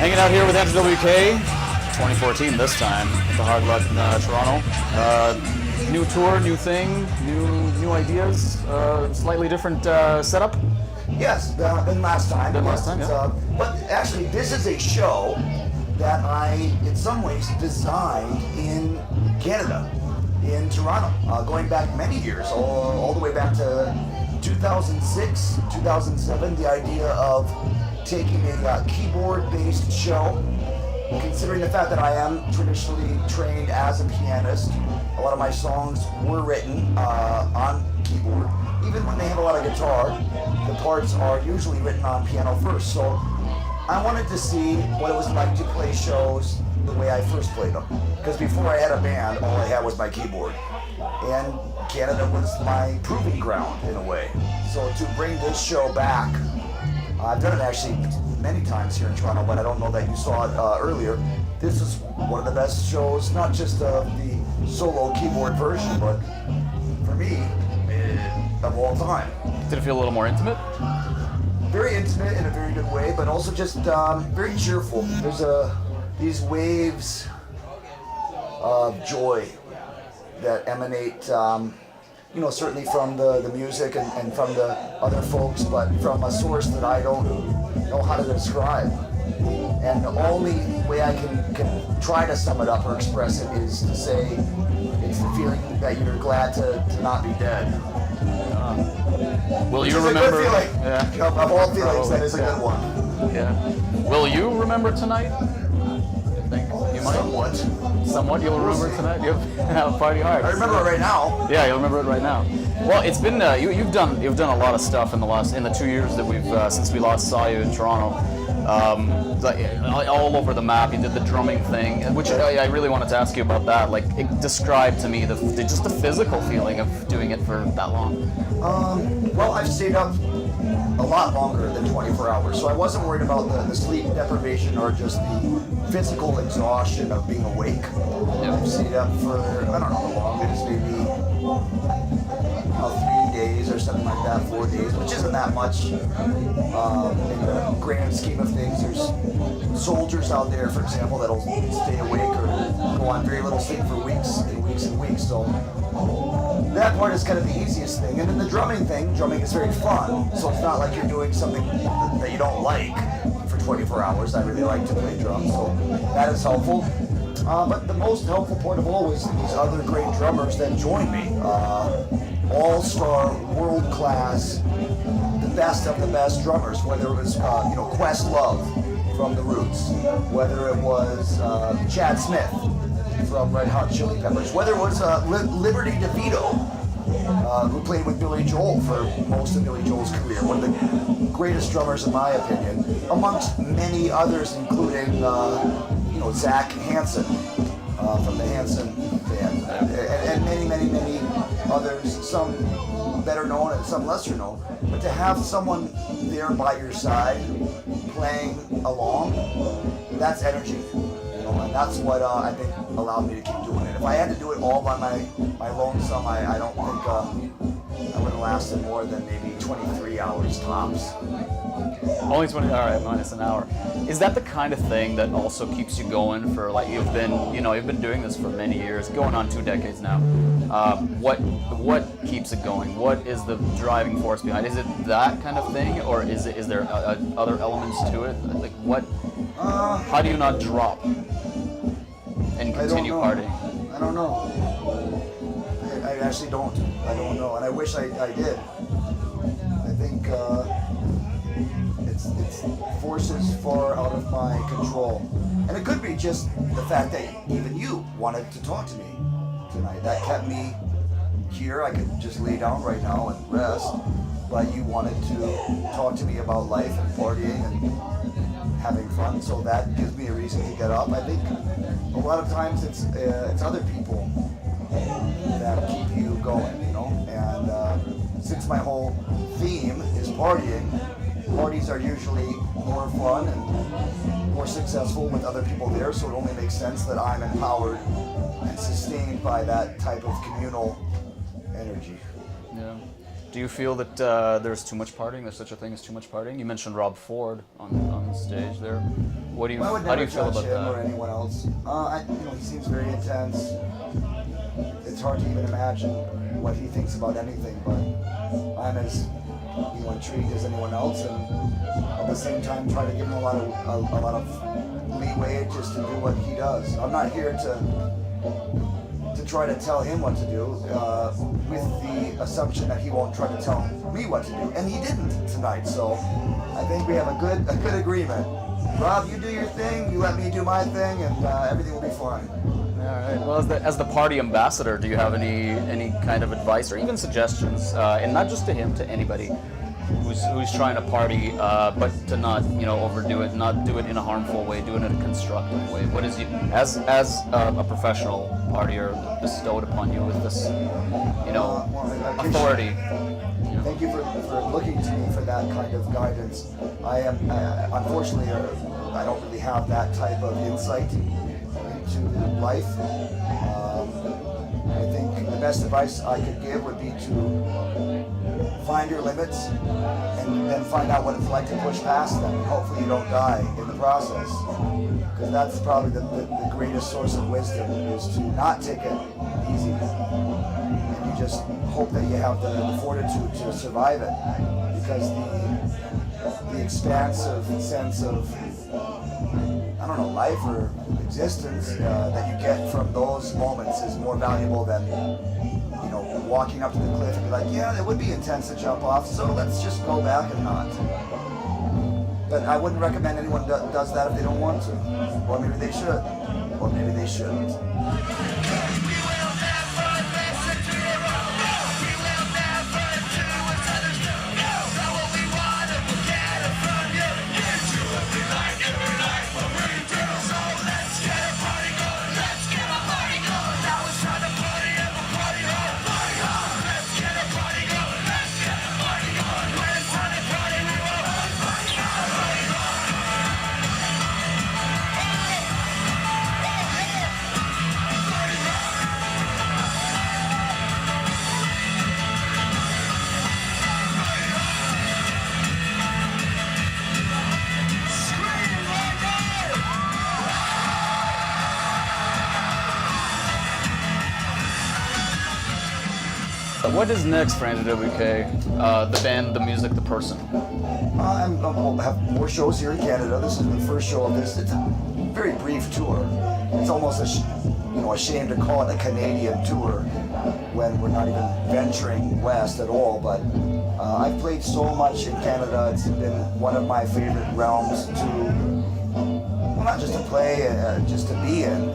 Hanging out here with MWK, 2014 this time at the Hard Luck in Toronto. New tour, new thing, new ideas, slightly different setup. Yes, than last time. Yeah. But actually, this is a show that I, in some ways, designed in Canada, in Toronto, going back many years, all the way back to 2006, 2007. The idea of taking a keyboard-based show, considering the fact that I am traditionally trained as a pianist. A lot of my songs were written on keyboard. Even when they have a lot of guitar, the parts are usually written on piano first. So I wanted to see what it was like to play shows the way I first played them. Because before I had a band, all I had was my keyboard. And Canada was my proving ground in a way. So to bring this show back, I've done it actually many times here in Toronto, but I don't know that you saw it earlier. This is one of the best shows, not just of the solo keyboard version, but for me, of all time. Did it feel a little more intimate? Very intimate in a very good way, but also just very cheerful. There's these waves of joy that emanate, certainly from the music and from the other folks, but from a source that I don't know how to describe. And the only way I can try to sum it up or express it is to say it's the feeling that you're glad to not be dead. Will you remember? remember? A good feeling. Yeah. Of all feelings, that is a good one. Yeah. Will you remember tonight? I think you might. Somewhat. You'll remember tonight. You'll party hard. I remember it right now. Yeah, you'll remember it right now. Well, it's been you've done a lot of stuff in the 2 years that we've since we last saw you in Toronto. All over the map. You did the drumming thing, which I really wanted to ask you about that. Like, describe to me just the physical feeling of doing it for that long. Well, I've stayed up a lot longer than 24 hours, so I wasn't worried about the sleep deprivation or just the physical exhaustion of being awake. Yeah. I've stayed up for, I don't know how long it is, maybe 3 days or something like that, 4 days, which isn't that much in the grand scheme of things. There's soldiers out there, for example, that'll stay awake or go on very little sleep for weeks and weeks and weeks. So that part is kind of the easiest thing. And then the drumming is very fun. So it's not like you're doing something that you don't like for 24 hours. I really like to play drums, so that is helpful. But the most helpful part of all was these other great drummers that joined me. All-star, world-class, the best of the best drummers, whether it was Questlove from The Roots, whether it was Chad Smith from Red Hot Chili Peppers, whether it was Liberty DeVito, who played with Billy Joel for most of Billy Joel's career, one of the greatest drummers in my opinion, amongst many others, including Zach Hansen from the Hansen band, and many others, some better known and some lesser known. But to have someone there by your side playing along, that's energy, and that's what I think allowed me to keep doing it. If I had to do it all by my lonesome, I don't think I would have lasted more than maybe 23 hours tops. Only 20. All right, minus an hour. Is that the kind of thing that also keeps you going for, like, you've been doing this for many years, going on 2 decades now? What keeps it going? What is the driving force behind it? Is it that kind of thing, or is there other elements to it? Like, what? How do you not drop and continue partying? I don't know. I actually don't. I don't know, and I wish I did. I think it's forces far out of my control, and it could be just the fact that even you wanted to talk to me tonight. That kept me here. I could just lay down right now and rest, but you wanted to talk to me about life and partying and having fun, so that gives me a reason to get up. I think a lot of times it's other people that keep you going, and since my whole theme is partying, parties are usually more fun and more successful with other people there, so it only makes sense that I'm empowered and sustained by that type of communal energy. Yeah. Do you feel that there's too much partying? There's such a thing as too much partying? You mentioned Rob Ford on the stage there. What do you? I would How do never you feel judge about him or that? anyone else. He seems very intense. It's hard to even imagine what he thinks about anything, but I'm as intrigued as anyone else, and at the same time try to give him a lot of leeway just to do what he does. I'm not here to try to tell him what to do, with the assumption that he won't try to tell me what to do, and he didn't tonight. So I think we have a good agreement. Rob, you do your thing, you let me do my thing, and everything will be fine. All right. Well, as the party ambassador, do you have any kind of advice or even suggestions, and not just to him, to anybody who's trying to party, but to not overdo it, not do it in a harmful way, do it in a constructive way? What is you as a professional partier bestowed upon you with this authority? Thank you for looking to me for that kind of guidance. I am unfortunately I don't really have that type of insight into life. I think the best advice I could give would be to find your limits and then find out what it's like to push past them. Hopefully you don't die in the process, because that's probably the greatest source of wisdom, is to not take it easy. And you just hope that you have the fortitude to survive it, because the expansive sense of life or existence that you get from those moments is more valuable than walking up to the cliff and be like, yeah, it would be intense to jump off, so let's just go back and not. But I wouldn't recommend anyone does that if they don't want to, or maybe they should, or maybe they shouldn't. What is next for NWK? The band, the music, the person? We'll have more shows here in Canada. This is the first show of this. It's a very brief tour. It's almost a shame to call it a Canadian tour when we're not even venturing west at all. But I've played so much in Canada. It's been one of my favorite realms to, not just to play, just to be in.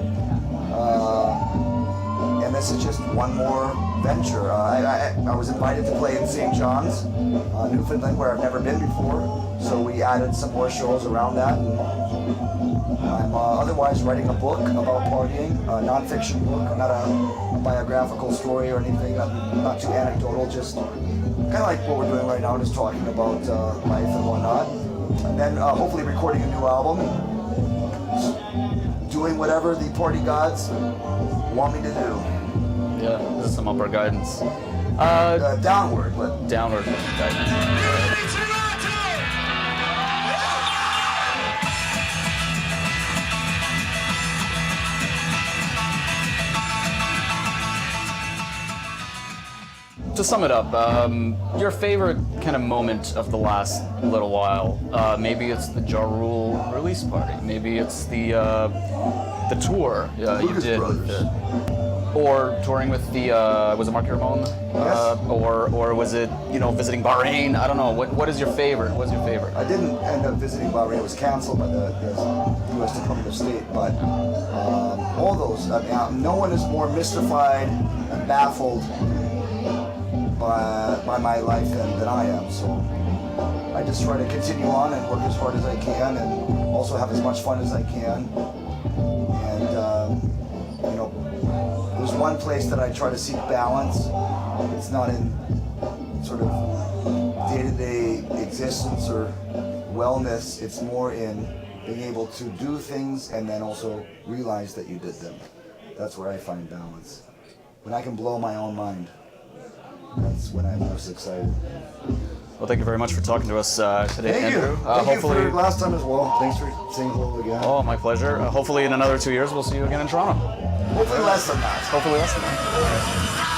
And this is just one more venture. I was invited to play in St. John's, Newfoundland, where I've never been before. So we added some more shows around that. And I'm otherwise writing a book about partying, a non-fiction book, not a biographical story or anything, not too anecdotal, just kind of like what we're doing right now, just talking about life and whatnot. And then hopefully recording a new album, doing whatever the party gods want me to do. Yeah, this is some upper guidance. Downward, but Downward guidance. To sum it up, your favorite kind of moment of the last little while? Maybe it's the Ja Rule release party. Maybe it's the tour you did. Or touring with the, was it Marky Ramone? Yes. Or was it, visiting Bahrain? I don't know. What is your favorite? What's your favorite? I didn't end up visiting Bahrain. It was canceled by the U.S. Department of State. But all those, no one is more mystified and baffled by my life than I am. So I just try to continue on and work as hard as I can, and also have as much fun as I can. And there's one place that I try to seek balance. It's not in sort of day-to-day existence or wellness. It's more in being able to do things and then also realize that you did them. That's where I find balance. When I can blow my own mind. that's when I'm most excited. Well, thank you very much for talking to us today, Thank Andrew. you. Thank Hopefully, you for last time as well. Thanks for saying hello again. oh, my pleasure. Hopefully, in another 2 years, we'll see you again in Toronto. Hopefully less than that. Hopefully, less than that.